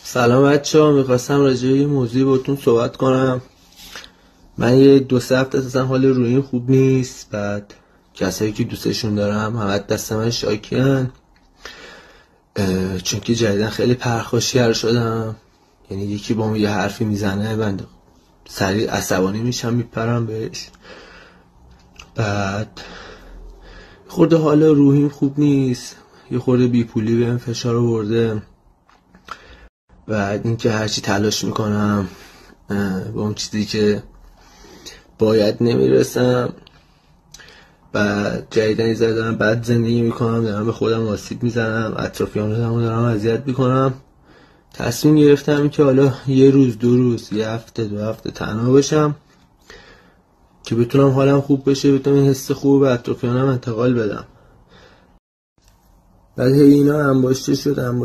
سلام بچه‌ها، میخواستم راجع به یه موضوعی باهاتون صحبت کنم. من یه 2-3 هفته اصلا حال روحیم خوب نیست. بعد کسایی که دوستشون دارم همه دست من شاکیان، چون که جدیدن خیلی پرخاشگر شدم. یعنی یکی با من یه حرفی میزنه من سریع عصبانی میشم، میپرم بهش. بعد خورده حال روحیم خوب نیست، یه خورده بیپولی بهم فشار آورده. بعد اینکه هرچی تلاش میکنم به اون چیزی که باید نمیرسم. بعد جدیدن یه ذره دارم بد زندگی میکنم، دارم به خودم آسیب میزنم، اطرافیانم دارم اذیت میکنم. تصمیم گرفتم که حالا یه روز 2 روز، یه هفته 2 هفته تنها باشم که بتونم حالم خوب بشه، بتونم این حس خوب به اطرافیانم انتقال بدم. بعد اینا انباشته شدن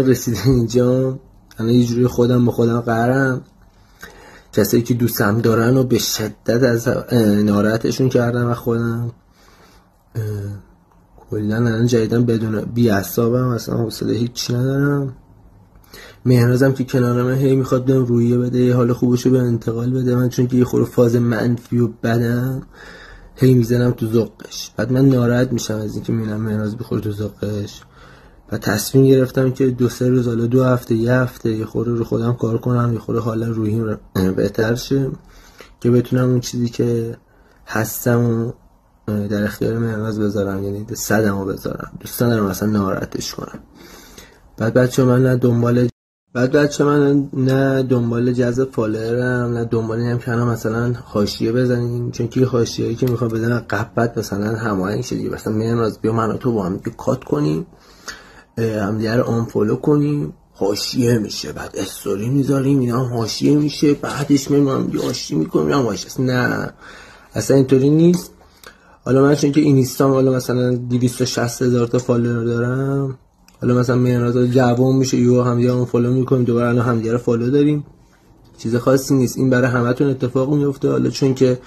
رسیدن اینجا. انا یه جوری خودم به خودم قهرم. کسایی که دوستم دارن و به شدت از ناراحتشون کردم و خودم کلا الان جدیدن بدون بی‌عصابم، اصلا حوصله هیچی ندارم. مهنازم که کنارم هی میخواد بهم رویه بده، یه حال خوبشو به انتقال بده من، چون که یه خورده فاز منفی و بدم هی میزنم تو ذوقش. بعد من ناراحت میشم از اینکه میبینم مهناز بخوره تو ذوقش. و تصمیم گرفتم که 2-3 روز، حالا 2 هفته، یه هفته یه خورده رو خودم کار کنم، یه خورده حال روحیم بهتر شه که بتونم اون چیزی که هستم در اختیار مهناز بذارم، یعنی صدمو بذارم. دوست ندارم اصلا ناراحتش کنم. بعد بچه من نه دنبال جذب فالوورم، نه دنبال اینم که الان مثلا حاشیه بزنیم، چون که حاشیه‌ای که میخوام بزنم قبط مثلا هماهنگ شه دیگه. مثلا مهناز بیا من و تو با هم کات کنیم، همدیگه رو آنفالو کنیم، حاشیه میشه، بعد استوری میذاریم اینا هم حاشیه میشه، بعدش میام یه حاشیه میکنیم یا حاشیه. نه اصلا اینطوری نیست. حالا من چون که اینستام حالا مثلا 260,000 تا فالوور دارم، حالا مثلا مهناز جوون میشه یهو همدیگه آنفالو میکنیم، دوباره الان همدیگه رو فالو داریم. چیز خاصی نیست، این برای همتون اتفاق میفته. حالا چون که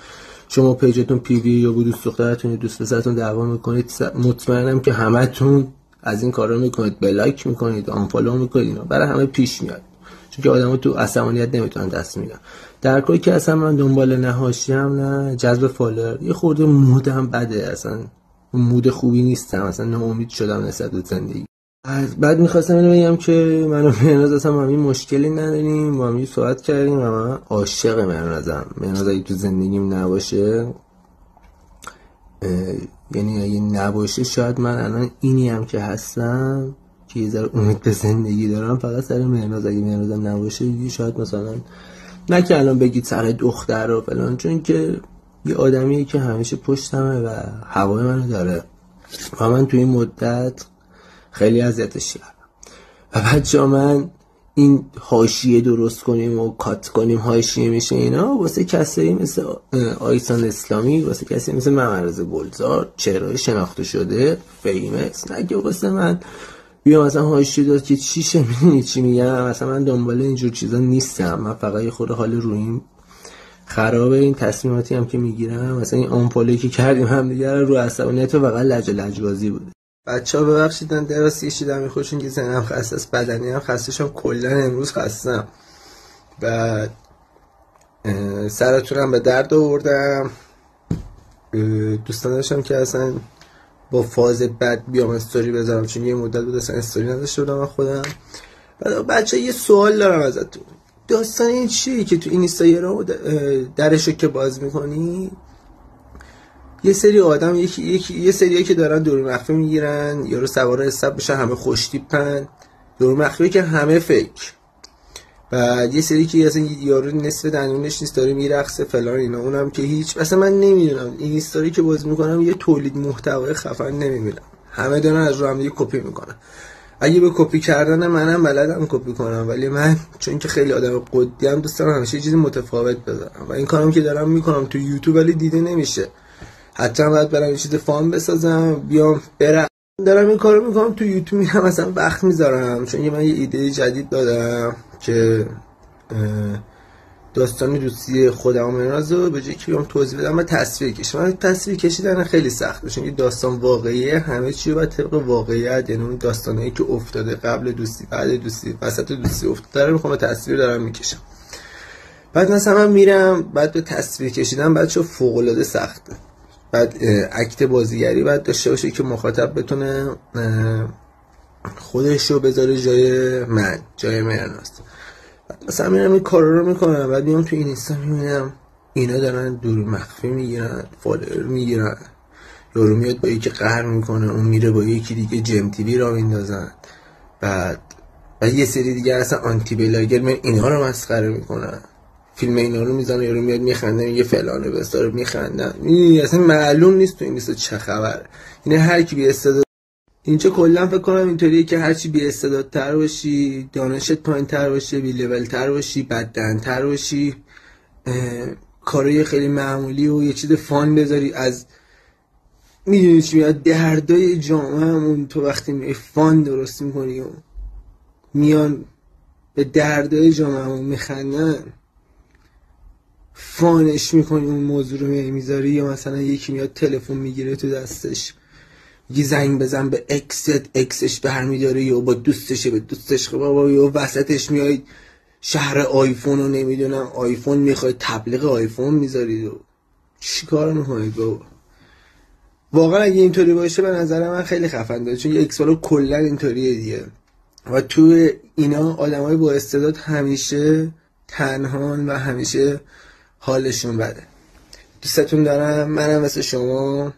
شما پیجتون پی وی یا با دوست دخترتون یا دوست پسرتون دعوا میکنید، مطمئنم که همتون از این کارا میکنید، بلاک میکنید، آنفالو میکنید، اینا برای همه پیش میاد، چون که آدمو تو عصبانیت نمیتونن دست میدن. در کلی که اصلا من دنبال نه حاشیه‌ام نه جذب فالوور، یه خورده مودم بده، اصلا مود خوبی نیستم، اصلا ناامید شدم نسبت به زندگی. بعد میخواستم اینو بگم که من و مهناز اصلا با همین مشکلی نداریم، با همین صحبت کردیم و من عاشق مهنازم. مهناز اگه تو زندگیم نباشه، یعنی اگه نباشه شاید من الان اینی هم که هستم که یه ذره امید به زندگی دارم فقط سر مهناز. اگه مهنازم نباشه شاید مثلا نه که الان بگید سر دختر و فلان، چون که یه آدمیه که همیشه پشتمه و هوای منو داره و من توی این مدت خیلی اذیتش کردم. و بچه‌ها من این حاشیه درست کنیم و کات کنیم حاشیه میشه اینا واسه کسایی مثل آیسان اسلامی، واسه کسی مثل ممرز گلزار، چهره‌های شناخته شده، فیمس. نگه واسه من بیا مثلا حاشیه داد که چی میدونی چی میگم. مثلا من دنبال اینجور چیزا نیستم. من فقط یه خورده حال روحیم خرابه. این تصمیماتی هم که میگیرم، مثلا این آنفالویی که کردیم همدیگه رو عصبانیت و فقط لجبازی بود. بچه‌ها ببخشید من دراز کشیدم، میخوشون که ذهنم خسته است، بدنی هم خسته شدم، کلا امروز خستم. بعد سرتونم به درد آوردم. دوستان داشتم که اصلا با فاز بد بیام استوری بذارم، چون یه مدت بود اصلا استوری نداشته بودم خودم. بعد بچه‌ها یه سوال دارم ازتون. داستان این چیه که تو اینستاگرام درشو که باز میکنی یه سری آدم یه سریایی که دارن دور مخفی میگیرن، یارو سوار حساب بشن، همه خوش تیپن، دور مخفی که همه فیک. بعد یه سری که اصلا یارو نصف دندونش نیست داره میرقصه فلان اینا، اونم که هیچ. اصلا من نمیدونم این استوری که باز میکنم یه تولید محتوای خفن نمیبینم، همه دارن از رو هم دیگه کپی میکنن. اگه به کپی کردن منم بلدم کپی کنم، ولی من چون که خیلی آدم قدی ام دوست دارم همیشه چیزی متفاوت بذارم و این کارم که دارم میکنم تو یوتیوب ولی دیده نمیشه. حتی باید برام یه چیز فان بسازم بیام برم، دارم این کارو میکنم تو یوتیوب، میرم مثلا وقت میذارم، چون من یه ایده جدید دادم که داستان دوستی خودم و مهراز رو به جای که بیام توضیح بدم و تصویر کشیدم. من تصویر کشیدن خیلی سخته، چون این داستان واقعیه، همه چی رو باید طبق واقعیت، یعنی اون داستانایی که افتاده قبل دوستی، بعد دوستی، وسط دوستی افتاده رو میخوام تصویر دارم میکشم. بعد مثلا من میرم بعد به تصویر کشیدن بعد چه فوق العاده سخته. بعد اکت بازیگری بعد داشته باشه که مخاطب بتونه خودش رو بذاره جای من، جای مهراز. مثلا میرم این کارا رو میکنم، بعد میام تو این اینستا میبینم اینا دارن دور مخفی میگیرن، فالوور میگیرن، یارو میاد با یکی قهر میکنه، اون میره با یکی دیگه جم تیوی را میندازن، بعد یه سری دیگه اصلا آنتی بلاگر من اینا رو مسخره میکنن، فیلم اینا رو میزنه، یارو میاد میخنده میگه فلانه بسار میخندن. اصلا معلوم نیست تو این لیست چه خبره. اینه هر کی بی استعداد اینجا کلا فکر کنم اینطوریه که هرچی بی استعدادتر باشی، دانشت پایین‌تر باشه، بی لول‌تر باشی، بددهن‌تر باشی، کارای خیلی معمولی و یه چیز فان بذاری، از میدونی چی میاد دردای جامعهمون، تو وقتی می فان درست میکنی و میان به دردای جامعهمون میخندن، فانش میکنی اون موضوع رو میذاری، یا مثلا یکی میاد تلفن میگیره تو دستش یه زنگ بزن به اکسش برمیداره، یا با دوستشه به دوستش بابا، یا وسطش میای شهر آیفون رو نمیدونم آیفون میخوای تبلیغ آیفون میذارید و چی کار میکنید بابا. واقعا اگه اینطوری باشه به نظر من خیلی خفن داره، چون یک سالو کلا اینطوریه دیگه و تو اینا آدمای با استعداد همیشه تنهان و همیشه حالشون بده. دوستتون دارم، منم مثل شما